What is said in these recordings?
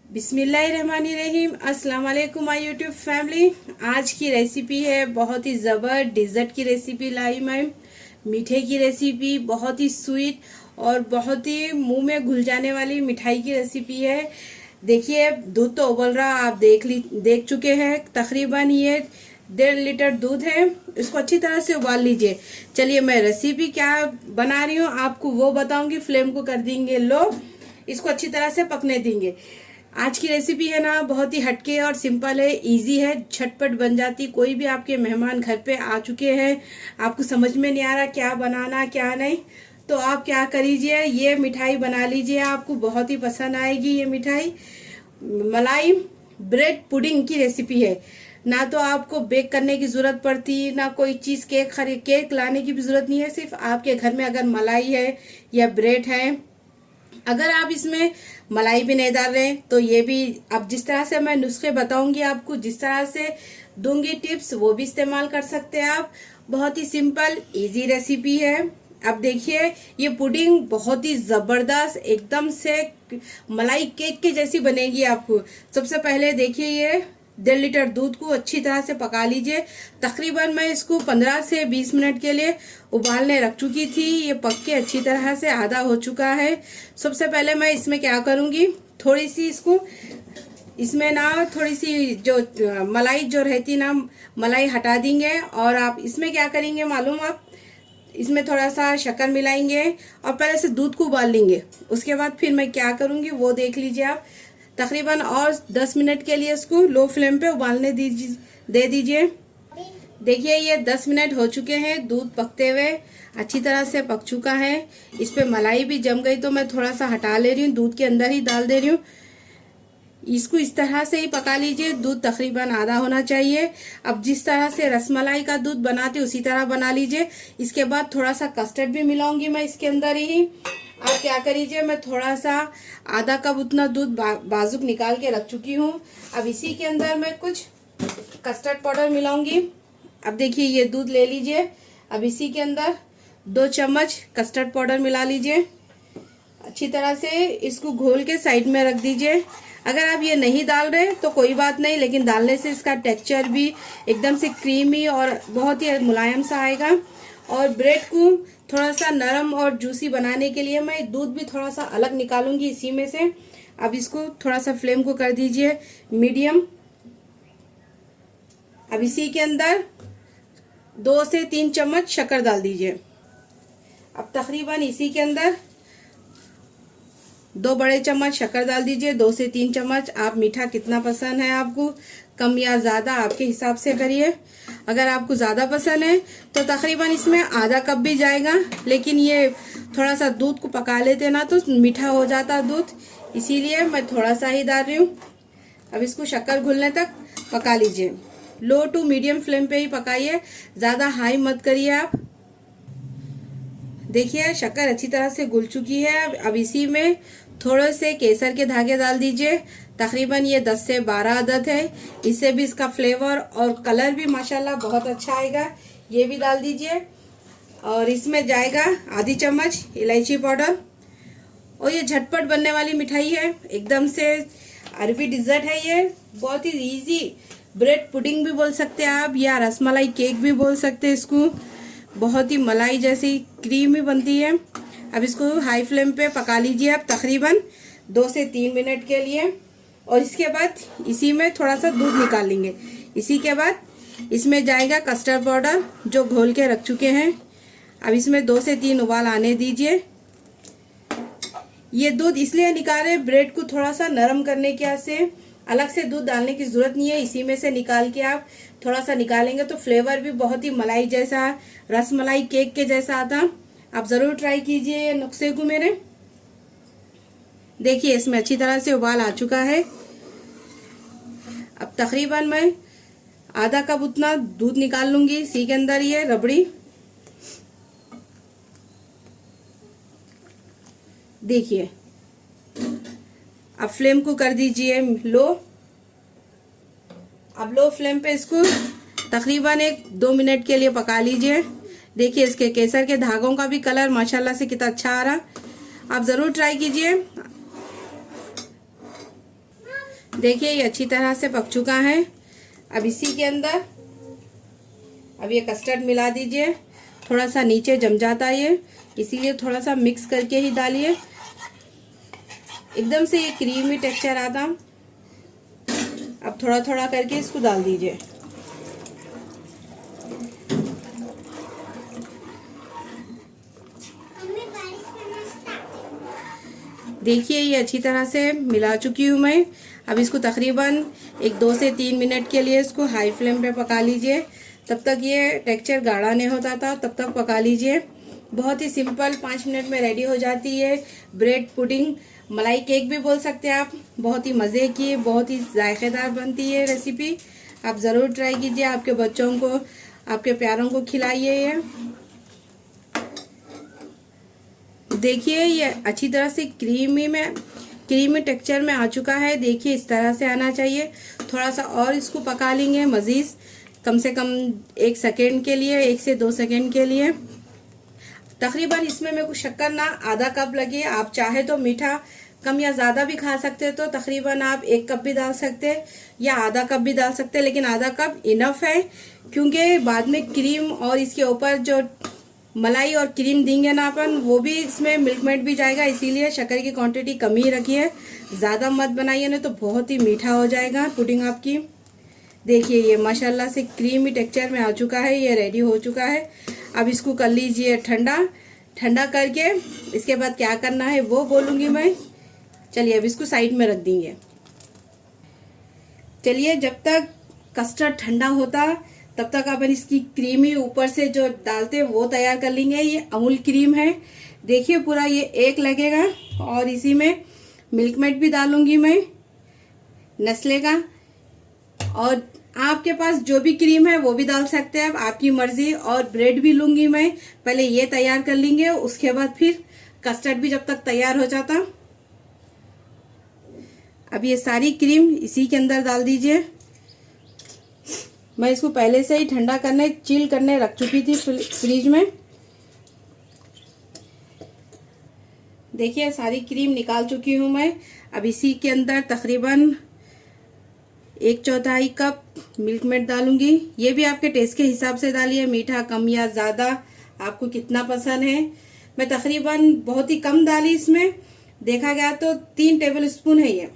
बिस्मिल्लाहिर्रहमानिर्रहीम। अस्सलाम वालेकुम माय यूट्यूब फैमिली। आज की रेसिपी है बहुत ही ज़बर डिज़र्ट की रेसिपी लाई मैं। मीठे की रेसिपी, बहुत ही स्वीट और बहुत ही मुंह में घुल जाने वाली मिठाई की रेसिपी है। देखिए दूध तो उबल रहा, आप देख चुके हैं। तकरीबन ये 1.5 लीटर दूध है, इसको अच्छी तरह से उबाल लीजिए। चलिए मैं रेसिपी क्या बना रही हूँ आपको वो बताऊंगी। फ्लेम को कर देंगे लो, इसको अच्छी तरह से पकने देंगे। आज की रेसिपी है ना बहुत ही हटके और सिंपल है, इजी है, झटपट बन जाती। कोई भी आपके मेहमान घर पे आ चुके हैं, आपको समझ में नहीं आ रहा क्या बनाना क्या नहीं, तो आप क्या करीजिए, ये मिठाई बना लीजिए। आपको बहुत ही पसंद आएगी ये मिठाई। मलाई ब्रेड पुडिंग की रेसिपी है। ना तो आपको बेक करने की जरूरत पड़ती, ना कोई चीज केक लाने की भी जरूरत नहीं है। सिर्फ आपके घर में अगर मलाई है या ब्रेड है, अगर आप इसमें मलाई भी नहीं डाल रहे तो ये भी अब जिस तरह से मैं नुस्खे बताऊंगी आपको, जिस तरह से दूंगी टिप्स, वो भी इस्तेमाल कर सकते हैं आप। बहुत ही सिंपल इजी रेसिपी है। अब देखिए ये पुडिंग बहुत ही जबरदस्त एकदम से मलाई केक के जैसी बनेगी आपको। सबसे पहले देखिए ये 1.5 लीटर दूध को अच्छी तरह से पका लीजिए। तकरीबन मैं इसको 15 से 20 मिनट के लिए उबालने रख चुकी थी। ये पक के अच्छी तरह से आधा हो चुका है। सबसे पहले मैं इसमें क्या करूंगी, थोड़ी सी इसमें ना थोड़ी सी जो मलाई जो रहती ना, मलाई हटा देंगे। और आप इसमें क्या करेंगे मालूम, आप इसमें थोड़ा सा शक्कर मिलाएंगे और पहले से दूध को उबाल लेंगे। उसके बाद फिर मैं क्या करूंगी वो देख लीजिए आप। तकरीबन और 10 मिनट के लिए इसको लो फ्लेम पे उबालने दे दीजिए। देखिए ये 10 मिनट हो चुके हैं, दूध पकते हुए अच्छी तरह से पक चुका है। इस पे मलाई भी जम गई तो मैं थोड़ा सा हटा ले रही हूँ, दूध के अंदर ही डाल दे रही हूँ। इसको इस तरह से ही पका लीजिए। दूध तकरीबन आधा होना चाहिए। अब जिस तरह से रसमलाई का दूध बनाते उसी तरह बना लीजिए। इसके बाद थोड़ा सा कस्टर्ड भी मिलाऊंगी मैं इसके अंदर ही। आप क्या करीजिए, मैं थोड़ा सा आधा कप उतना दूध बाजुक निकाल के रख चुकी हूँ। अब इसी के अंदर मैं कुछ कस्टर्ड पाउडर मिलाऊंगी। अब देखिए ये दूध ले लीजिए। अब इसी के अंदर 2 चम्मच कस्टर्ड पाउडर मिला लीजिए। अच्छी तरह से इसको घोल के साइड में रख दीजिए। अगर आप ये नहीं डाल रहे तो कोई बात नहीं, लेकिन डालने से इसका टेक्सचर भी एकदम से क्रीमी और बहुत ही मुलायम सा आएगा। और ब्रेड को थोड़ा सा नरम और जूसी बनाने के लिए मैं दूध भी थोड़ा सा अलग निकालूंगी इसी में से। अब इसको थोड़ा सा फ्लेम को कर दीजिए मीडियम। अब इसी के अंदर 2 से 3 चम्मच शक्कर डाल दीजिए। अब तकरीबन इसी के अंदर 2 बड़े चम्मच शक्कर डाल दीजिए। 2 से 3 चम्मच। आप मीठा कितना पसंद है आपको, कम या ज़्यादा आपके हिसाब से करिए। अगर आपको ज़्यादा पसंद है तो तकरीबन इसमें आधा कप भी जाएगा, लेकिन ये थोड़ा सा दूध को पका लेते ना तो मीठा हो जाता दूध, इसीलिए मैं थोड़ा सा ही डाल रही हूँ। अब इसको शक्कर घुलने तक पका लीजिए। लो टू मीडियम फ्लेम पे ही पकाइए, ज़्यादा हाई मत करिए आप। देखिए शक्कर अच्छी तरह से घुल चुकी है। अब इसी में थोड़े से केसर के धागे डाल दीजिए। तकरीबन ये 10 से 12 अदद है। इससे भी इसका फ्लेवर और कलर भी माशाल्लाह बहुत अच्छा आएगा। ये भी डाल दीजिए। और इसमें जाएगा आधी चम्मच इलायची पाउडर। और ये झटपट बनने वाली मिठाई है, एकदम से अरबी डिज़र्ट है। ये बहुत ही इजी ब्रेड पुडिंग भी बोल सकते हैं आप, या रसमलाई केक भी बोल सकते हैं इसको। बहुत ही मलाई जैसी क्रीमी बनती है। अब इसको हाई फ्लेम पे पका लीजिए आप तकरीबन 2 से 3 मिनट के लिए। और इसके बाद इसी में थोड़ा सा दूध निकाल लेंगे। इसी के बाद इसमें जाएगा कस्टर्ड पाउडर जो घोल के रख चुके हैं। अब इसमें 2 से 3 उबाल आने दीजिए। ये दूध इसलिए निकाले ब्रेड को थोड़ा सा नरम करने के से, अलग से दूध डालने की जरूरत नहीं है। इसी में से निकाल के आप थोड़ा सा निकालेंगे तो फ्लेवर भी बहुत ही मलाई जैसा, रसमलाई केक के जैसा आता। आप जरूर ट्राई कीजिए ये नुस्खे को मेरे। देखिए इसमें अच्छी तरह से उबाल आ चुका है। अब तकरीबन मैं आधा कप उतना दूध निकाल लूंगी इसी के अंदर ये रबड़ी। देखिए अब फ्लेम को कर दीजिए लो। अब लो फ्लेम पे इसको तकरीबन 1-2 मिनट के लिए पका लीजिए। देखिए इसके केसर के धागों का भी कलर माशाल्लाह से कितना अच्छा आ रहा। आप जरूर ट्राई कीजिए। देखिए ये अच्छी तरह से पक चुका है। अब इसी के अंदर अब ये कस्टर्ड मिला दीजिए। थोड़ा सा नीचे जम जाता है ये, इसीलिए थोड़ा सा मिक्स करके ही डालिए, एकदम से ये क्रीमी टेक्सचर आता। अब थोड़ा थोड़ा करके इसको डाल दीजिए। देखिए ये अच्छी तरह से मिला चुकी हूँ मैं। अब इसको तकरीबन 2 से 3 मिनट के लिए इसको हाई फ्लेम पे पका लीजिए। तब तक ये टेक्सचर गाढ़ा नहीं होता था, तब तक पका लीजिए। बहुत ही सिंपल 5 मिनट में रेडी हो जाती है ब्रेड पुडिंग। मलाई केक भी बोल सकते हैं आप। बहुत ही मज़े की, बहुत ही जायकेदार बनती है रेसिपी। आप ज़रूर ट्राई कीजिए, आपके बच्चों को, आपके प्यारों को खिलाइए ये। देखिए ये अच्छी तरह से क्रीमी टेक्सचर में आ चुका है। देखिए इस तरह से आना चाहिए। थोड़ा सा और इसको पका लेंगे मज़ीद, कम से कम 1 सेकेंड के लिए, 1 से 2 सेकेंड के लिए। तकरीबन इसमें मेरे को शक्कर ना आधा कप लगी। आप चाहे तो मीठा कम या ज़्यादा भी खा सकते हैं, तो तकरीबन आप 1 कप भी डाल सकते हैं या आधा कप भी डाल सकते हैं, लेकिन आधा कप इनफ है। क्योंकि बाद में क्रीम और इसके ऊपर जो मलाई और क्रीम देंगे ना अपन, वो भी इसमें मिल्क मेड भी जाएगा, इसीलिए शक्कर की क्वांटिटी कम ही रखिए। ज़्यादा मत बनाइए ना तो बहुत ही मीठा हो जाएगा पुडिंग आपकी। देखिए ये माशाल्लाह से क्रीमी टेक्सचर में आ चुका है, ये रेडी हो चुका है। अब इसको कर लीजिए ठंडा करके इसके बाद क्या करना है वो बोलूँगी मैं। चलिए अब इसको साइड में रख देंगे। चलिए जब तक कस्टर्ड ठंडा होता तब तक अपन इसकी क्रीमी ऊपर से जो डालते वो तैयार कर लेंगे। ये अमूल क्रीम है, देखिए पूरा ये एक लगेगा। और इसी में मिल्क मेड भी डालूंगी मैं नेस्ले का, और आपके पास जो भी क्रीम है वो भी डाल सकते हैं, आपकी मर्जी। और ब्रेड भी लूंगी मैं, पहले ये तैयार कर लेंगे, उसके बाद फिर कस्टर्ड भी जब तक तैयार हो जाता। अब ये सारी क्रीम इसी के अंदर डाल दीजिए। मैं इसको पहले से ही ठंडा करने, चिल करने रख चुकी थी फ्रिज में। देखिए सारी क्रीम निकाल चुकी हूँ मैं। अब इसी के अंदर तकरीबन 1/4 कप मिल्क मेड डालूंगी। ये भी आपके टेस्ट के हिसाब से डालिए, मीठा कम या ज़्यादा आपको कितना पसंद है। मैं तकरीबन बहुत ही कम डाली इसमें, देखा गया तो 3 टेबल स्पून है ये।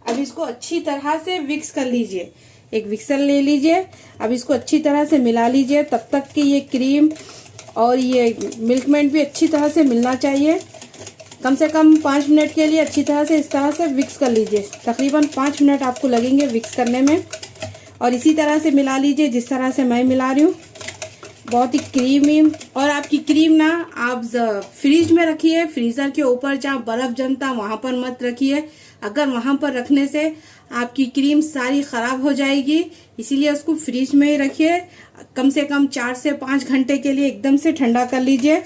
अब इसको अच्छी तरह से मिक्स कर लीजिए, एक विक्सर ले लीजिए। अब इसको अच्छी तरह से मिला लीजिए, तब तक कि ये क्रीम और ये मिल्क मेड भी अच्छी तरह से मिलना चाहिए। कम से कम 5 मिनट के लिए अच्छी तरह से इस तरह से मिक्स कर लीजिए। तकरीबन 5 मिनट आपको लगेंगे मिक्स करने में। और इसी तरह से मिला लीजिए जिस तरह से मैं मिला रही हूँ। बहुत ही क्रीमी। और आपकी क्रीम ना आप फ्रिज में रखिए, फ्रीजर के ऊपर जहाँ बर्फ जमता वहां पर मत रखिए। अगर वहां पर रखने से आपकी क्रीम सारी खराब हो जाएगी, इसीलिए उसको फ्रिज में ही रखिए। कम से कम 4 से 5 घंटे के लिए एकदम से ठंडा कर लीजिए।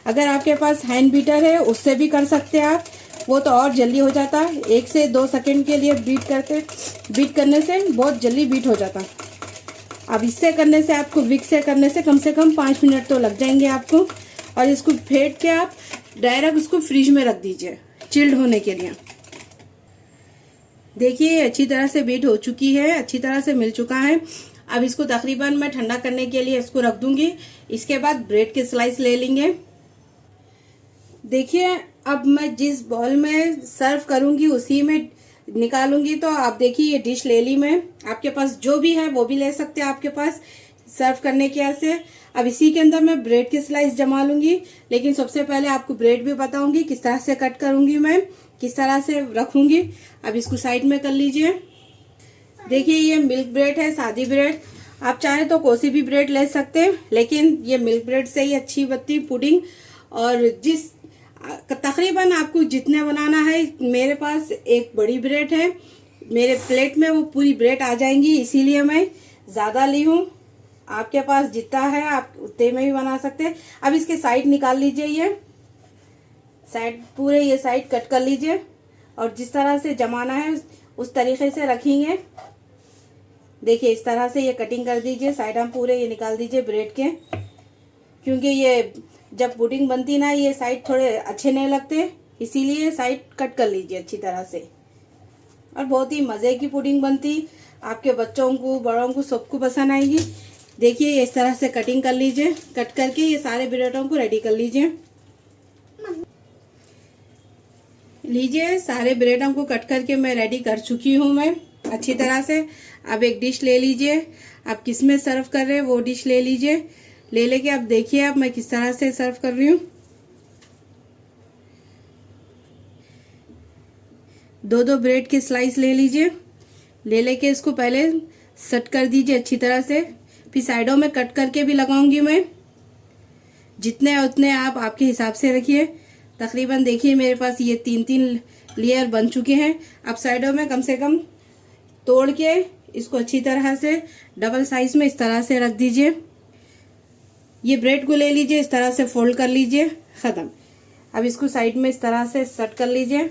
अगर आपके पास हैंड बीटर है उससे भी कर सकते हैं आप, वो तो और जल्दी हो जाता। 1 से 2 सेकंड के लिए बीट करने से बहुत जल्दी बीट हो जाता। अब इससे करने से आपको विक्स से करने से कम 5 मिनट तो लग जाएंगे आपको। और इसको फेंट के आप डायरेक्ट उसको फ्रिज में रख दीजिए चिल्ड होने के लिए। देखिए अच्छी तरह से बीट हो चुकी है, अच्छी तरह से मिल चुका है। अब इसको तकरीबन मैं ठंडा करने के लिए इसको रख दूंगी। इसके बाद ब्रेड के स्लाइस ले लेंगे। देखिए अब मैं जिस बॉल में सर्व करूंगी उसी में निकालूंगी। तो आप देखिए ये डिश ले ली मैं, आपके पास जो भी है वो भी ले सकते हैं आपके पास सर्व करने के ऐसे। अब इसी के अंदर मैं ब्रेड की स्लाइस जमा लूंगी, लेकिन सबसे पहले आपको ब्रेड भी बताऊंगी किस तरह से कट करूंगी मैं, किस तरह से रखूंगी। अब इसको साइड में कर लीजिए। देखिए ये मिल्क ब्रेड है, सादी ब्रेड। आप चाहे तो कोई भी ब्रेड ले सकते हैं, लेकिन ये मिल्क ब्रेड से ही अच्छी बनती पुडिंग। और जिस तकरीबन आपको जितने बनाना है, मेरे पास एक बड़ी ब्रेड है, मेरे प्लेट में वो पूरी ब्रेड आ जाएंगी, इसीलिए मैं ज़्यादा ली हूँ। आपके पास जितना है आप उतने में भी बना सकते हैं। अब इसके साइड निकाल लीजिए, ये साइड पूरे ये साइड कट कर लीजिए और जिस तरह से जमाना है उस तरीके से रखेंगे। देखिए इस तरह से ये कटिंग कर दीजिए, साइड हम पूरे ये निकाल दीजिए ब्रेड के, क्योंकि ये जब पुडिंग बनती ना ये साइड थोड़े अच्छे नहीं लगते, इसीलिए साइड कट कर लीजिए अच्छी तरह से। और बहुत ही मज़े की पुडिंग बनती। आपके बच्चों को, बड़ों को, सबको पसंद आएगी। देखिए इस तरह से कटिंग कर लीजिए। कट करके ये सारे ब्रेडों को रेडी कर लीजिए। सारे ब्रेडों को कट करके मैं रेडी कर चुकी हूँ मैं अच्छी तरह से। अब एक डिश ले लीजिए। आप किस में सर्व कर रहे हैं वो डिश ले लीजिए। लेके आप देखिए अब मैं किस तरह से सर्व कर रही हूँ। दो ब्रेड के स्लाइस ले लीजिए। लेके इसको पहले सेट कर दीजिए अच्छी तरह से। फिर साइडों में कट करके भी लगाऊंगी मैं। जितने उतने आप आपके हिसाब से रखिए। तकरीबन देखिए मेरे पास ये 3-3 लेयर बन चुके हैं। अब साइडों में कम से कम तोड़ के इसको अच्छी तरह से डबल साइज में इस तरह से रख दीजिए। ये ब्रेड को ले लीजिए, इस तरह से फोल्ड कर लीजिए। खत्म। अब इसको साइड में इस तरह से सेट कर लीजिए।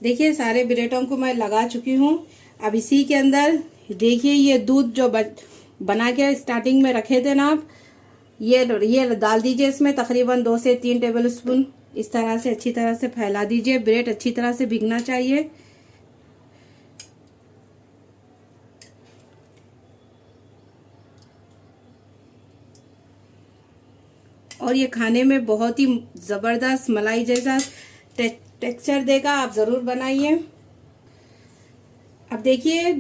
देखिए सारे ब्रेडों को मैं लगा चुकी हूँ। अब इसी के अंदर देखिए ये दूध जो बना के स्टार्टिंग में रखे थे ना आप, ये डाल दीजिए इसमें। तकरीबन 2 से 3 टेबल स्पून इस तरह से अच्छी तरह से फैला दीजिए। ब्रेड अच्छी तरह से भीगना चाहिए। और ये खाने में बहुत ही ज़बरदस्त मलाई जैसा टेक्सचर देगा। आप ज़रूर बनाइए। अब देखिए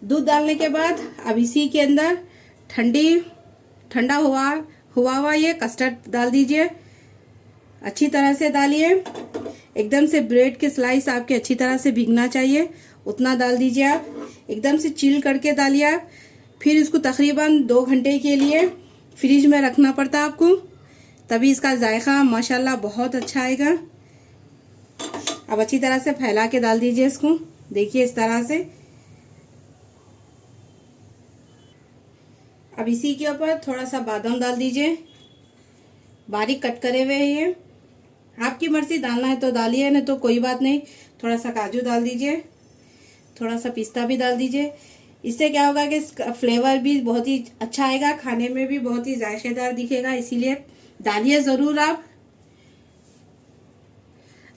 दूध डालने के बाद अब इसी के अंदर ठंडा हुआ ये कस्टर्ड डाल दीजिए। अच्छी तरह से डालिए। एकदम से ब्रेड के स्लाइस आपके अच्छी तरह से भीगना चाहिए, उतना डाल दीजिए आप। एकदम से चिल करके डालिए आप। फिर इसको तकरीबन 2 घंटे के लिए फ्रिज में रखना पड़ता है आपको, तभी इसका जायका माशाल्लाह बहुत अच्छा आएगा। अब अच्छी तरह से फैला के डाल दीजिए इसको। देखिए इस तरह से। अब इसी के ऊपर थोड़ा सा बादाम डाल दीजिए, बारीक कट करे हुए हैं ये। आपकी मर्जी, डालना है तो डालिए, नहीं तो कोई बात नहीं। थोड़ा सा काजू डाल दीजिए, थोड़ा सा पिस्ता भी डाल दीजिए। इससे क्या होगा कि इसका फ्लेवर भी बहुत ही अच्छा आएगा, खाने में भी बहुत ही जायकेदार दिखेगा, इसीलिए डालिए ज़रूर आप।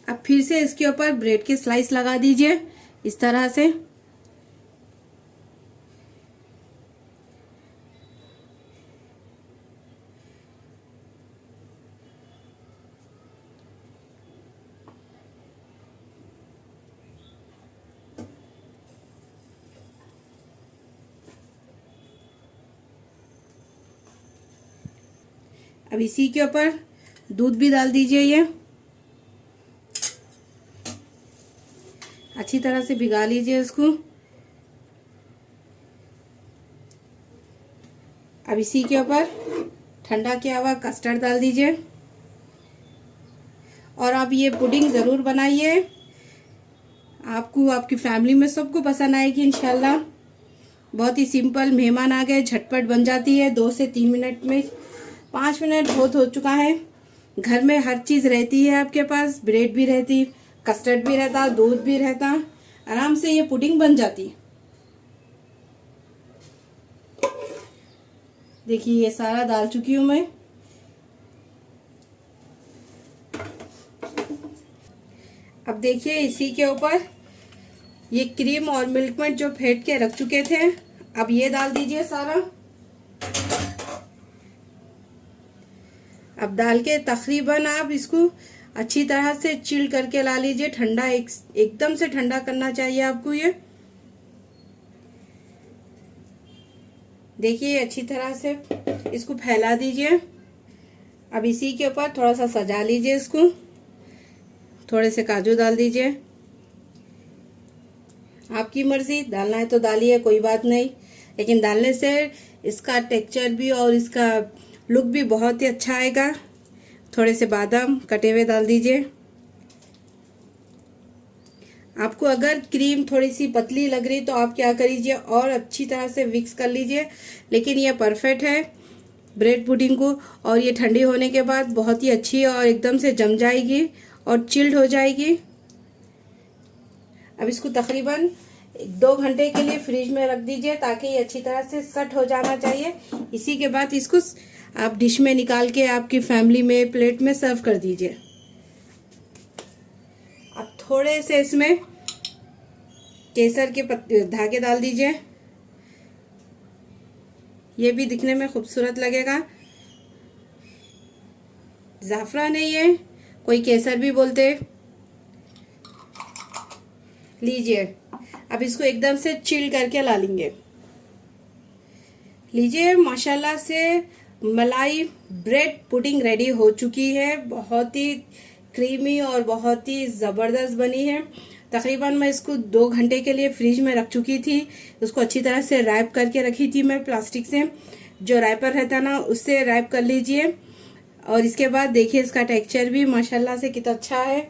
अब फिर से इसके ऊपर ब्रेड के स्लाइस लगा दीजिए इस तरह से। अब इसी के ऊपर दूध भी डाल दीजिए। ये अच्छी तरह से भिगा लीजिए इसको। अब इसी के ऊपर ठंडा किया हुआ कस्टर्ड डाल दीजिए। और आप ये पुडिंग ज़रूर बनाइए, आपको, आपकी फैमिली में सबको पसंद आएगी इंशाल्लाह। बहुत ही सिंपल, मेहमान आ गए झटपट बन जाती है 2 से 3 मिनट में। 5 मिनट बहुत हो चुका है। घर में हर चीज़ रहती है आपके पास, ब्रेड भी रहती, कस्टर्ड भी रहता, दूध भी रहता, आराम से ये पुडिंग बन जाती। देखिए ये सारा डाल चुकी हूँ मैं। अब देखिए इसी के ऊपर ये क्रीम और मिल्क मेड जो फेंट के रख चुके थे, अब ये डाल दीजिए सारा। अब डाल के तकरीबन आप इसको अच्छी तरह से चिल करके ला लीजिए। ठंडा एकदम से ठंडा करना चाहिए आपको ये। देखिए अच्छी तरह से इसको फैला दीजिए। अब इसी के ऊपर थोड़ा सा सजा लीजिए इसको। थोड़े से काजू डाल दीजिए, आपकी मर्जी, डालना है तो डालिए, कोई बात नहीं। लेकिन डालने से इसका टेक्सचर भी और इसका लुक भी बहुत ही अच्छा आएगा। थोड़े से बादाम कटे हुए डाल दीजिए। आपको अगर क्रीम थोड़ी सी पतली लग रही तो आप क्या करिए और अच्छी तरह से मिक्स कर लीजिए। लेकिन ये परफेक्ट है ब्रेड पुडिंग को, और ये ठंडी होने के बाद बहुत ही अच्छी और एकदम से जम जाएगी और चिल्ड हो जाएगी। अब इसको तकरीबन 2 घंटे के लिए फ्रिज में रख दीजिए ताकि ये अच्छी तरह से सेट हो जाना चाहिए। इसी के बाद इसको आप डिश में निकाल के आपकी फैमिली में प्लेट में सर्व कर दीजिए। अब थोड़े से इसमें केसर के धागे डाल दीजिए, ये भी दिखने में खूबसूरत लगेगा। ज़ाफ़रान है ये, कोई केसर भी बोलते। लीजिए, अब इसको एकदम से चिल करके ला लेंगे। लीजिए, माशाल्लाह से मलाई ब्रेड पुडिंग रेडी हो चुकी है। बहुत ही क्रीमी और बहुत ही ज़बरदस्त बनी है। तकरीबन मैं इसको 2 घंटे के लिए फ्रिज में रख चुकी थी। उसको अच्छी तरह से रैप करके रखी थी मैं प्लास्टिक से, जो रैपर रहता ना उससे रैप कर लीजिए। और इसके बाद देखिए इसका टेक्सचर भी माशाल्लाह से कितना अच्छा है।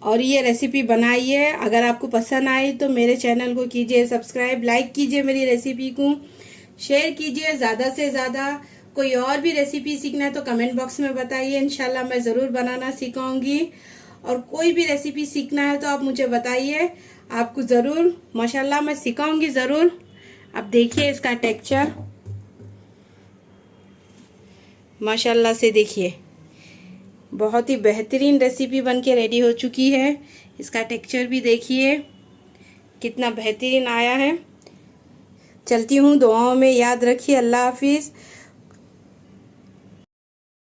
और ये रेसिपी बनाइए, अगर आपको पसंद आई तो मेरे चैनल को कीजिए सब्सक्राइब, लाइक कीजिए, मेरी रेसिपी को शेयर कीजिए ज़्यादा से ज़्यादा। कोई और भी रेसिपी सीखना है तो कमेंट बॉक्स में बताइए, इंशाल्लाह मैं ज़रूर बनाना सिखाऊंगी। और कोई भी रेसिपी सीखना है तो आप मुझे बताइए, आपको ज़रूर माशाल्लाह मैं सिखाऊंगी ज़रूर। अब देखिए इसका टेक्सचर माशाल्लाह से, देखिए बहुत ही बेहतरीन रेसिपी बनके रेडी हो चुकी है। इसका टेक्सचर भी देखिए कितना बेहतरीन आया है। चलती हूँ, दुआओं में याद रखिए। अल्लाह हाफिज़।